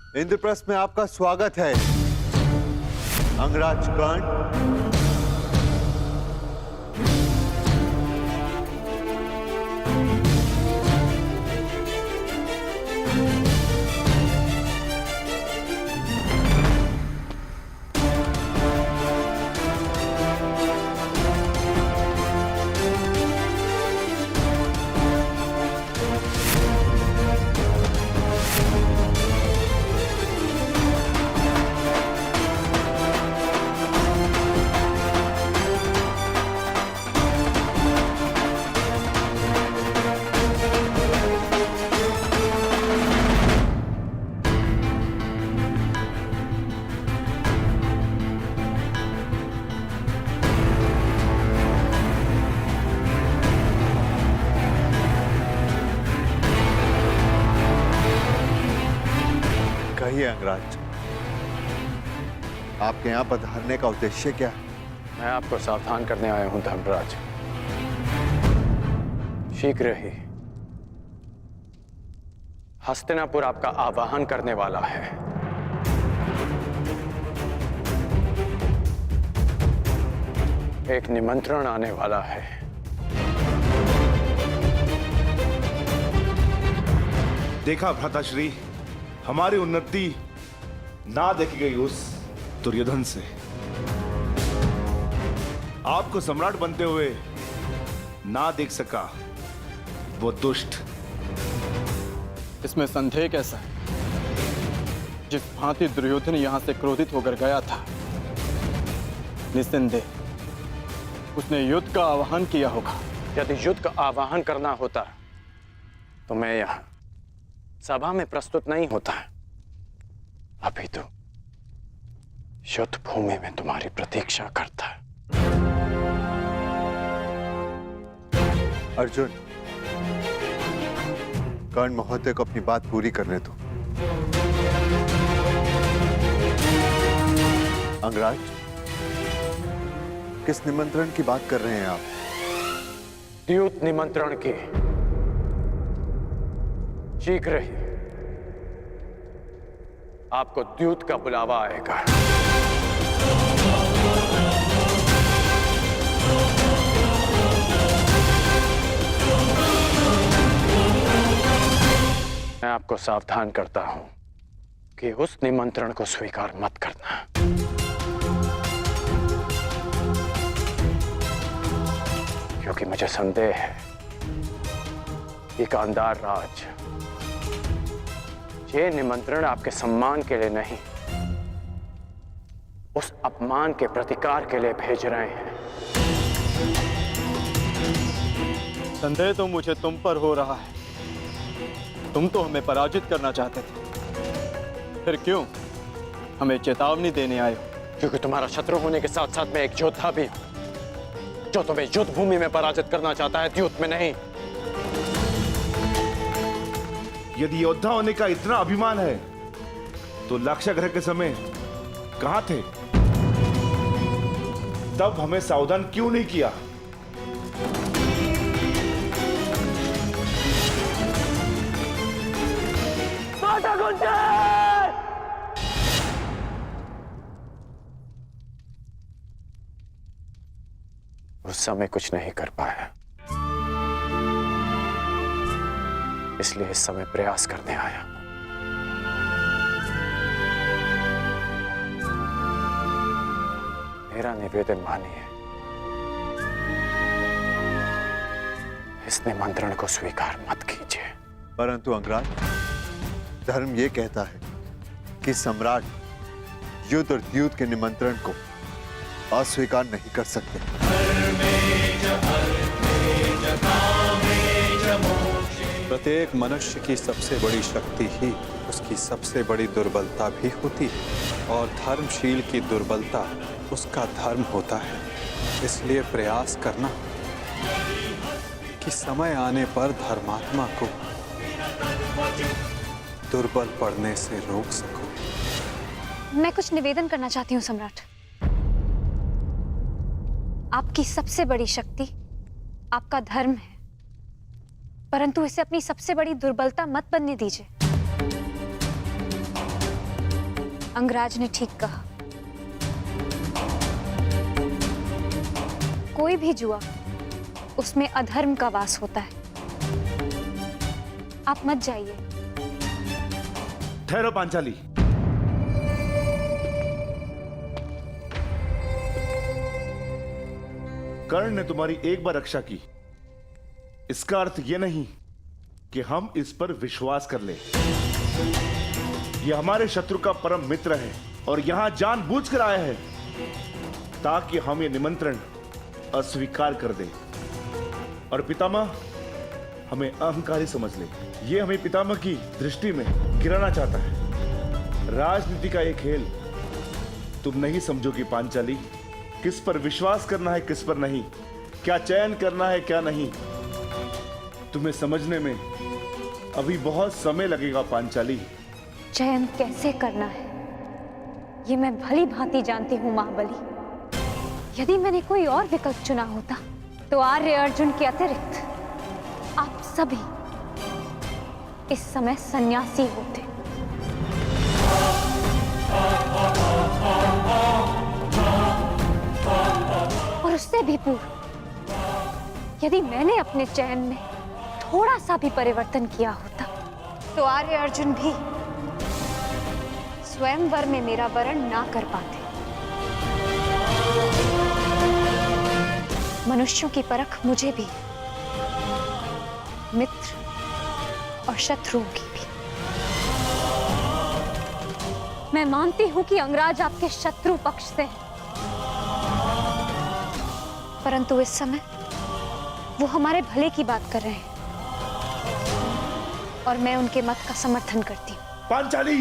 इंद्रप्रस्थ में आपका स्वागत है अंगराज कर्ण। कहिए अंगराज, आपके यहाँ पधारने का उद्देश्य क्या है? मैं आपको सावधान करने आया हूं धर्मराज। शीघ्र ही हस्तिनापुर आपका आवाहन करने वाला है। एक निमंत्रण आने वाला है। देखा भ्राताश्री, हमारी उन्नति ना देखी गई उस दुर्योधन से। आपको सम्राट बनते हुए ना देख सका वो दुष्ट। इसमें संदेह कैसा है? जिस भांति दुर्योधन यहां से क्रोधित होकर गया था, निस्संदेह उसने युद्ध का आह्वान किया होगा। यदि युद्ध का आह्वान करना होता तो मैं यहां सभा में प्रस्तुत नहीं होता। अभी तो युद्ध भूमि में तुम्हारी प्रतीक्षा करता है। अर्जुन, कर्ण महोदय को अपनी बात पूरी करने दो। अंगराज, किस निमंत्रण की बात कर रहे हैं आप? द्यूत निमंत्रण की। शीघ्र ही आपको द्यूत का बुलावा आएगा। मैं आपको सावधान करता हूं कि उस निमंत्रण को स्वीकार मत करना। क्योंकि मुझे संदेह है कि गांधार राज ये निमंत्रण आपके सम्मान के लिए नहीं, उस अपमान के प्रतिकार के लिए भेज रहे हैं। संदेह तो मुझे तुम पर हो रहा है। तुम तो हमें पराजित करना चाहते थे, फिर क्यों हमें चेतावनी देने आए हो? क्योंकि तुम्हारा शत्रु होने के साथ साथ मैं एक योद्धा भी हूं, जो तुम्हें युद्ध भूमि में पराजित करना चाहता है, द्यूत में नहीं। यदि योद्धा होने का इतना अभिमान है तो लाक्षागृह के समय कहां थे? तब हमें सावधान क्यों नहीं किया? उस समय कुछ नहीं कर पाया, इसलिए इस समय प्रयास करने आया। मेरा निवेदन मानिए, इस निमंत्रण को स्वीकार मत कीजिए। परंतु अंगराज, धर्म ये कहता है कि सम्राट युद्ध और द्यूत के निमंत्रण को अस्वीकार नहीं कर सकते। प्रत्येक मनुष्य की सबसे बड़ी शक्ति ही उसकी सबसे बड़ी दुर्बलता भी होती है, और धर्मशील की दुर्बलता उसका धर्म होता है। इसलिए प्रयास करना कि समय आने पर धर्मात्मा को दुर्बल पड़ने से रोक सको। मैं कुछ निवेदन करना चाहती हूँ सम्राट। आपकी सबसे बड़ी शक्ति आपका धर्म है, परंतु इसे अपनी सबसे बड़ी दुर्बलता मत बनने दीजिए। अंगराज ने ठीक कहा। कोई भी जुआ, उसमें अधर्म का वास होता है। आप मत जाइए। ठहरो पांचाली। कर्ण ने तुम्हारी एक बार रक्षा की, इसका अर्थ यह नहीं कि हम इस पर विश्वास कर ले। यह हमारे शत्रु का परम मित्र है और यहां जानबूझकर आया है ताकि हम ये निमंत्रण अस्वीकार कर दे और पितामह हमें अहंकारी समझ ले। यह हमें पितामह की दृष्टि में गिराना चाहता है। राजनीति का यह खेल तुम नहीं समझोगी पांचाली। किस पर विश्वास करना है, किस पर नहीं, क्या चयन करना है, क्या नहीं, तुम्हें समझने में अभी बहुत समय लगेगा पांचाली। चयन कैसे करना है, ये मैं भली भांति जानती हूँ महाबली। यदि मैंने कोई और विकल्प चुना होता तो आर्य अर्जुन के अतिरिक्त आप सभी इस समय सन्यासी होते। और उससे भी पूर्व यदि मैंने अपने चयन में थोड़ा सा भी परिवर्तन किया होता तो आर्य अर्जुन भी स्वयंवर में मेरा वरण ना कर पाते। मनुष्यों की परख मुझे भी, मित्र और शत्रुओं की भी। मैं मानती हूं कि अंगराज आपके शत्रु पक्ष से है, परंतु इस समय वो हमारे भले की बात कर रहे हैं और मैं उनके मत का समर्थन करती हूँ। पांचाली!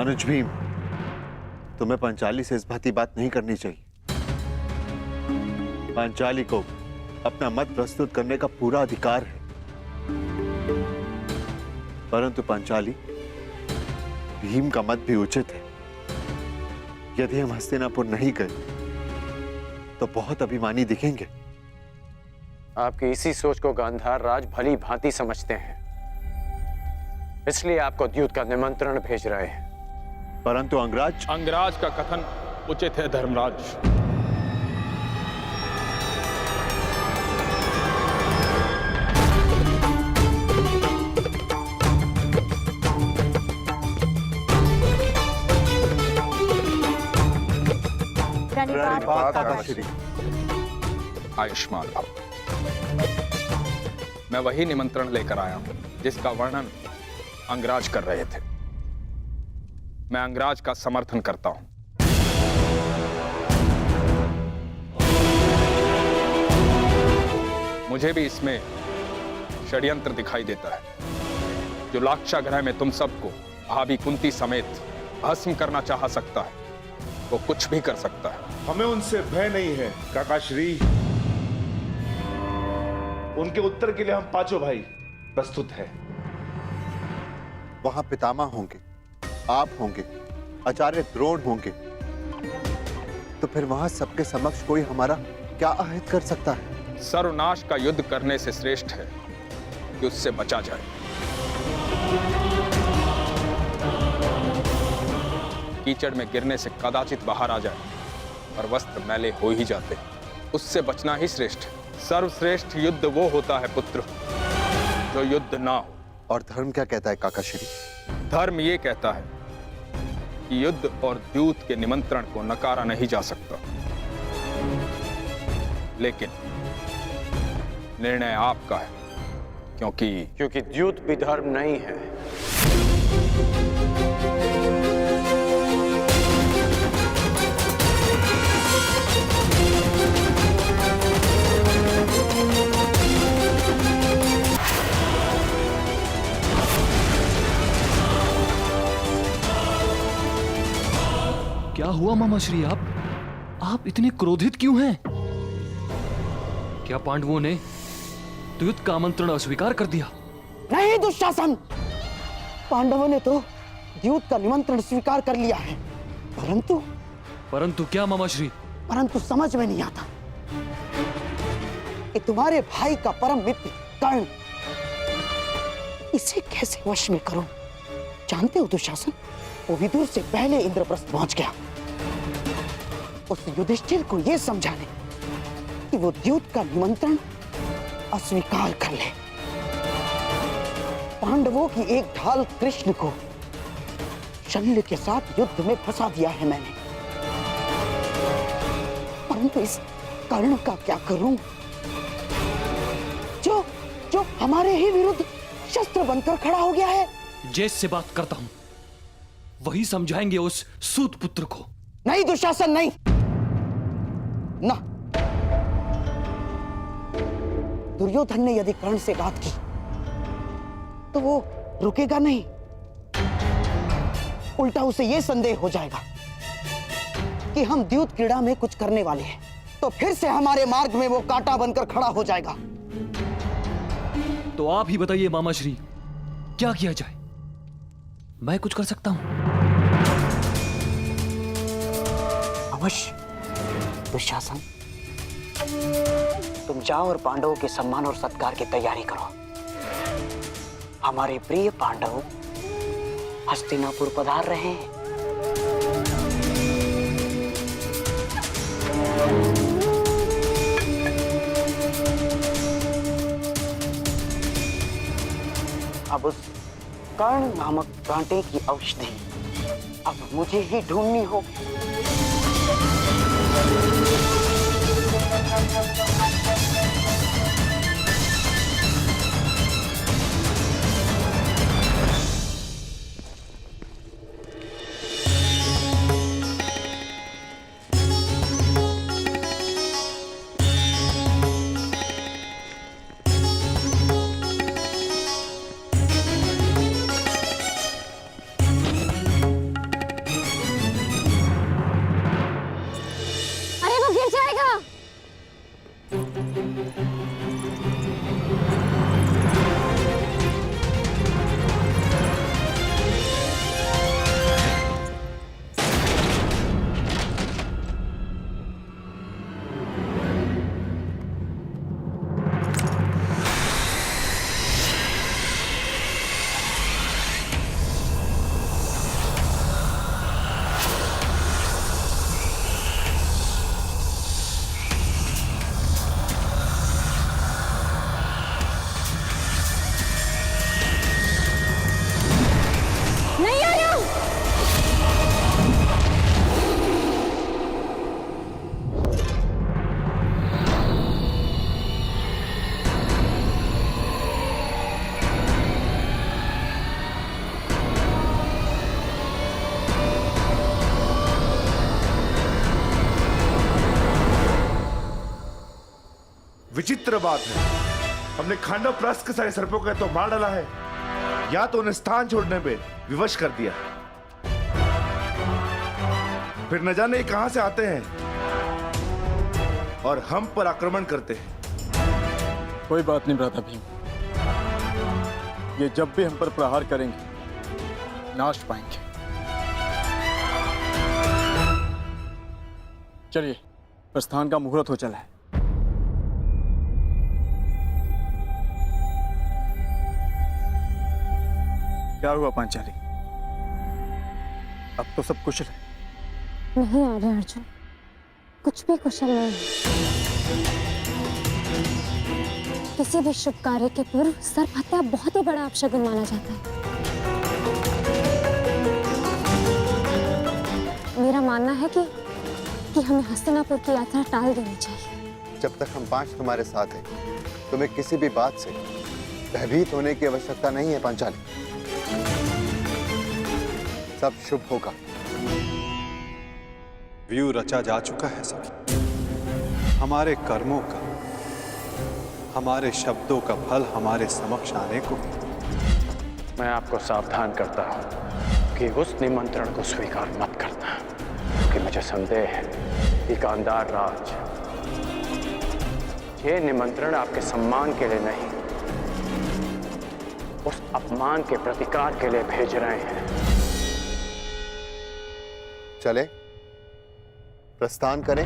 अनुज भीम, तुम्हें पांचाली से इस भांति बात नहीं करनी चाहिए। पांचाली को अपना मत प्रस्तुत करने का पूरा अधिकार है, परंतु पांचाली, भीम का मत भी उचित है। यदि हम हस्तिनापुर नहीं गए तो बहुत अभिमानी दिखेंगे। आपकी इसी सोच को गांधार राज भली भांति समझते हैं, इसलिए आपको द्यूत का निमंत्रण भेज रहे हैं। परंतु अंगराज का कथन उचित है धर्मराज। आयुष्मान भव। मैं वही निमंत्रण लेकर आया हूं जिसका वर्णन अंगराज कर रहे थे। मैं अंगराज का समर्थन करता हूं। मुझे भी इसमें षड्यंत्र दिखाई देता है। जो लाक्षागृह में तुम सबको भाभी कुंती समेत भस्म करना चाह सकता है, वो कुछ भी कर सकता है। हमें उनसे भय नहीं है काकाश्री। उनके उत्तर के लिए हम पांचों भाई प्रस्तुत हैं। वहां पितामह होंगे, आप होंगे, आचार्य द्रोण होंगे, तो फिर वहां सबके समक्ष कोई हमारा क्या अहित कर सकता है? सर्वनाश का युद्ध करने से श्रेष्ठ है कि उससे बचा जाए। कीचड़ में गिरने से कदाचित बाहर आ जाए और वस्त्र मैले हो ही जाते, उससे बचना ही श्रेष्ठ है। सर्वश्रेष्ठ युद्ध वो होता है पुत्र जो युद्ध ना हो। और धर्म क्या कहता है काकाश्री? धर्म ये कहता है कि युद्ध और द्यूत के निमंत्रण को नकारा नहीं जा सकता, लेकिन निर्णय आपका है, क्योंकि द्यूत भी धर्म नहीं है। क्या हुआ मामाश्री? आप इतने क्रोधित क्यों हैं? क्या पांडवों ने द्यूत का आमंत्रण अस्वीकार कर दिया? नहीं दुशासन, पांडवों ने तो द्यूत का निमंत्रण स्वीकार कर लिया है, परंतु क्या मामाश्री? परंतु समझ में नहीं आता कि तुम्हारे भाई का परम मित्र कर्ण, इसे कैसे वश में करूं? जानते हो दुशासन, वो विदुर से पहले इंद्रप्रस्थ पहुंच गया उस युधिष्ठिर को यह समझाने कि वो द्यूत का निमंत्रण अस्वीकार कर ले। पांडवों की एक ढाल कृष्ण को शल्य के साथ युद्ध में फंसा दिया है मैंने, परंतु इस कर्ण का क्या करूं जो हमारे ही विरुद्ध शस्त्र बनकर खड़ा हो गया है। जैस से बात करता हूं, वही समझाएंगे उस सूत पुत्र को। नहीं दुशासन, नहीं ना। दुर्योधन ने यदि कर्ण से बात की तो वो रुकेगा नहीं, उल्टा उसे यह संदेह हो जाएगा कि हम द्यूत क्रीड़ा में कुछ करने वाले हैं, तो फिर से हमारे मार्ग में वो कांटा बनकर खड़ा हो जाएगा। तो आप ही बताइए मामाश्री, क्या किया जाए? मैं कुछ कर सकता हूं? अवश्य दुशासन, तुम जाओ और पांडवों के सम्मान और सत्कार की तैयारी करो। हमारे प्रिय पांडव हस्तिनापुर पधार रहे हैं। अब उस कर्ण नामक कांटे की औषधि अब मुझे ही ढूंढनी होगी। विचित्र बात है, हमने खांडव प्रस्थ के सारे सर्पों का तो मार डाला है, या तो उन्हें स्थान छोड़ने पे विवश कर दिया, फिर न जाने कहां से आते हैं और हम पर आक्रमण करते हैं। कोई बात नहीं भ्राता भीम, ये जब भी हम पर प्रहार करेंगे नाश पाएंगे। चलिए, प्रस्थान का मुहूर्त हो चला है। क्या हुआ पांचाली? अब तो सब कुशल है? नहीं आर्य अर्जुन, कुछ भी कुशल नहीं है। किसी भी शुभ कार्य के पूर्व सर्प हत्या बहुत ही बड़ा अपशगुन माना जाता है। मेरा मानना है कि हमें हस्तिनापुर की यात्रा टाल देनी चाहिए। जब तक हम 5 तुम्हारे साथ हैं, तुम्हें किसी भी बात से भयभीत होने की आवश्यकता नहीं है पांचाली। सब शुभ होगा। व्यू रचा जा चुका है सखी। हमारे कर्मों का, हमारे शब्दों का फल हमारे समक्ष आने को। मैं आपको सावधान करता हूं कि उस निमंत्रण को स्वीकार मत करना, क्योंकि मुझे संदेह है कि गांधार राज ये निमंत्रण आपके सम्मान के लिए नहीं, उस अपमान के प्रतिकार के लिए भेज रहे हैं। चले, प्रस्थान करें।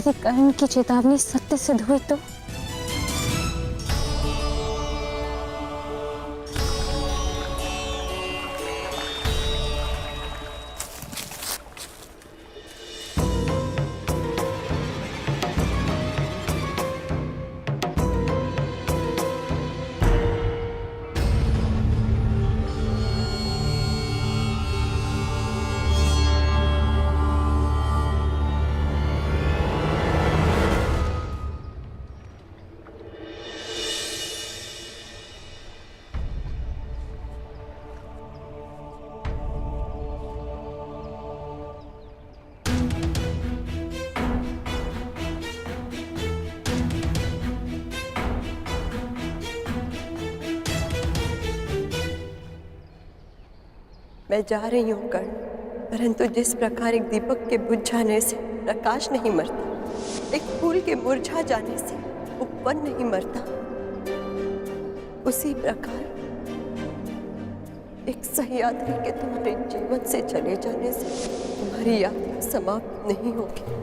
यदि कर्ण की चेतावनी सत्य सिद्ध हुई तो? मैं जा रही हूँ कर्ण, परंतु जिस प्रकार एक दीपक के बुझ जाने से प्रकाश नहीं मरता, एक फूल के मुरझा जाने से उपवन नहीं मरता, उसी प्रकार एक सह्याद्री के तुम्हारे जीवन से चले जाने से तुम्हारी यात्रा समाप्त नहीं होगी।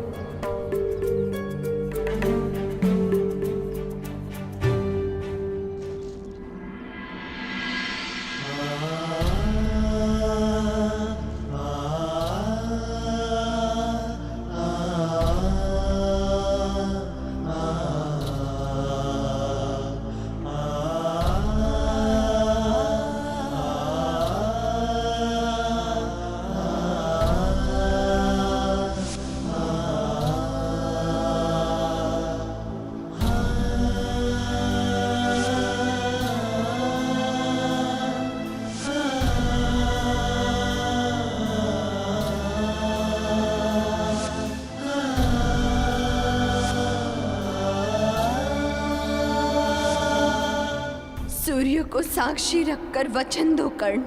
सूर्य को साक्षी रखकर वचन दो कर्ण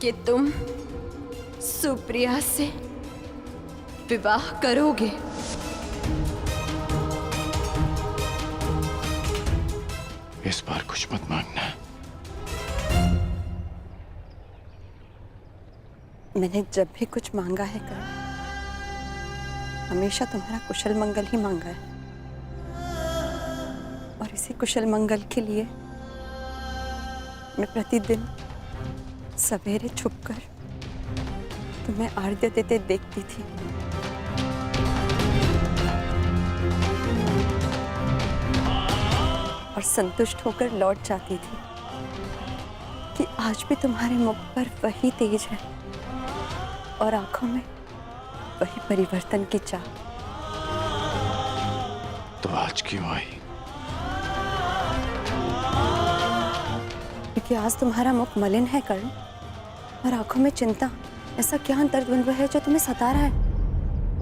कि तुम सुप्रिया से विवाह करोगे। इस बार कुछ मत मांगना। मैंने जब भी कुछ मांगा है कर्ण, हमेशा तुम्हारा कुशल मंगल ही मांगा है, और इसी कुशल मंगल के लिए मैं प्रतिदिन सवेरे छुपकर तुम्हें आर्घ्य देते देखती थी। और संतुष्ट होकर लौट जाती थी कि आज भी तुम्हारे मुख पर वही तेज है और आंखों में वही परिवर्तन की चाह। तो आज क्यों आई? क्योंकि आज तुम्हारा मुख मलिन है कर्ण, और आंखों में चिंता। ऐसा क्या अंतर्द्वंद्व है जो तुम्हें सता रहा है?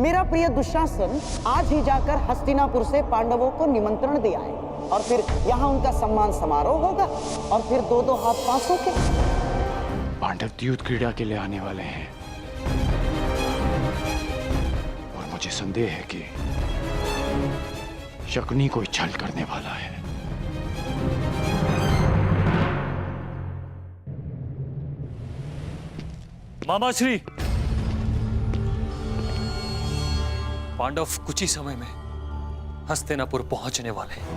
मेरा प्रिय दुशासन आज ही जाकर हस्तिनापुर से पांडवों को निमंत्रण दिया है, और फिर यहाँ उनका सम्मान समारोह होगा, और फिर दो दो हाथ पांचों के। पांडव युद्ध क्रीड़ा के लिए आने वाले हैं, और मुझे संदेह है कि शकुनी कोई छल करने वाला है। मामाश्री, पांडव कुछ ही समय में हस्तिनापुर पहुंचने वाले हैं।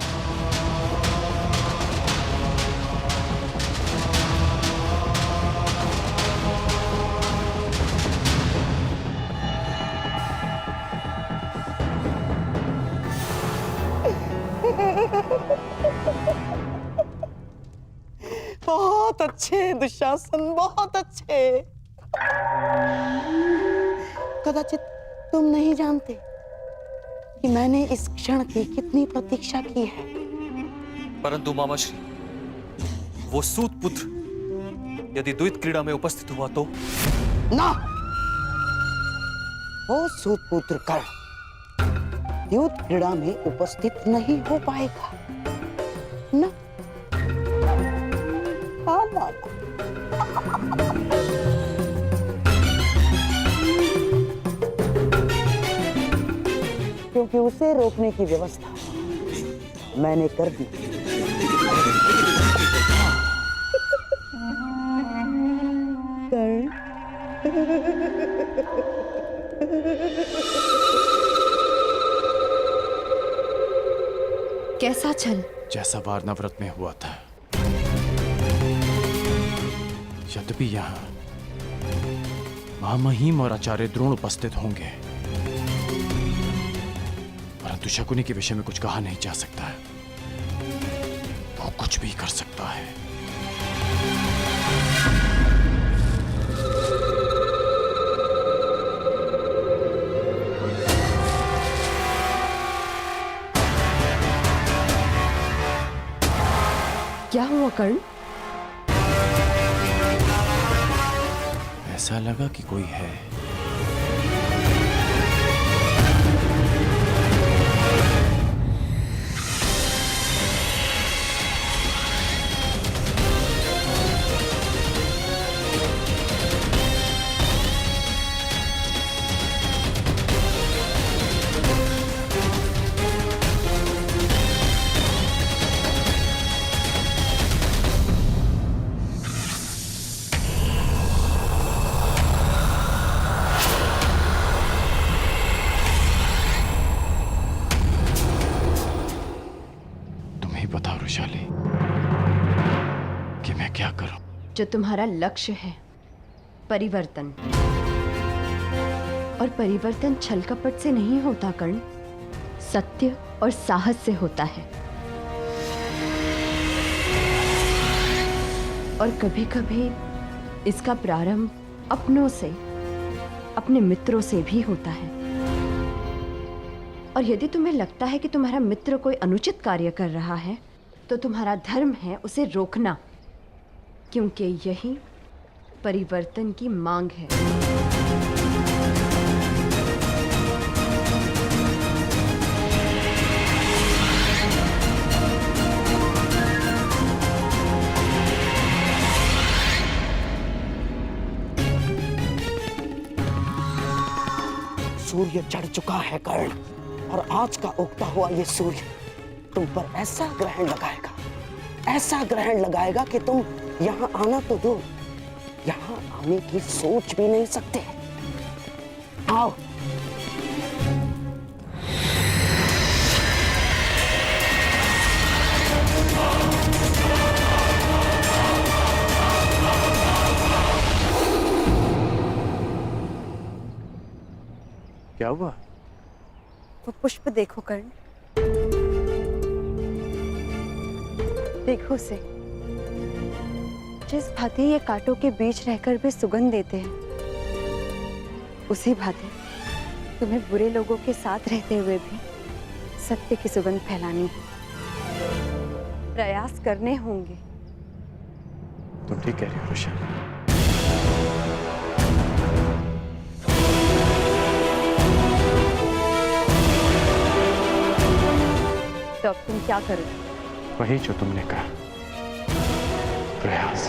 बहुत अच्छे दुशासन, बहुत अच्छे। कदाचित तुम नहीं जानते कि मैंने इस क्षण की कितनी प्रतीक्षा की है। परंतु मामाश्री, वो सूत पुत्र यदि द्वैत क्रीड़ा में उपस्थित हुआ तो? ना, वो सूत पुत्र कर्ण युद्ध क्रीड़ा में उपस्थित नहीं हो पाएगा। ना, ना। क्योंकि उसे रोकने की व्यवस्था मैंने कर दी। कैसा छल? जैसा वारनाव्रत में हुआ था। यद्यपि यहाँ महामहिम और आचार्य द्रोण उपस्थित होंगे, परंतु शकुनी के विषय में कुछ कहा नहीं जा सकता है। वो कुछ भी कर सकता है। क्या हुआ कर्ण? ऐसा लगा कि कोई है। बताओ वृषाली कि मैं क्या करूं? जो तुम्हारा लक्ष्य है, परिवर्तन, और परिवर्तन छल कपट से नहीं होता कर्ण, सत्य और साहस से होता है। और कभी कभी इसका प्रारंभ अपनों से, अपने मित्रों से भी होता है। और यदि तुम्हें लगता है कि तुम्हारा मित्र कोई अनुचित कार्य कर रहा है, तो तुम्हारा धर्म है उसे रोकना, क्योंकि यही परिवर्तन की मांग है। सूर्य चढ़ चुका है कर्ण, और आज का उगता हुआ ये सूर्य तुम पर ऐसा ग्रहण लगाएगा, ऐसा ग्रहण लगाएगा कि तुम यहाँ आना तो दो, यहाँ आने की सोच भी नहीं सकते। आओ। क्या हुआ? वो पुष्प देखो कर्ण, देखो उसे। जिस भांति ये कांटों के बीच रहकर भी सुगंध देते हैं, उसी भांति तुम्हें बुरे लोगों के साथ रहते हुए भी सत्य की सुगंध फैलानी है। प्रयास करने होंगे। तुम ठीक कह रही हो वृषाली। तो अब तुम क्या करोगे? वही जो तुमने कहा, प्रयास।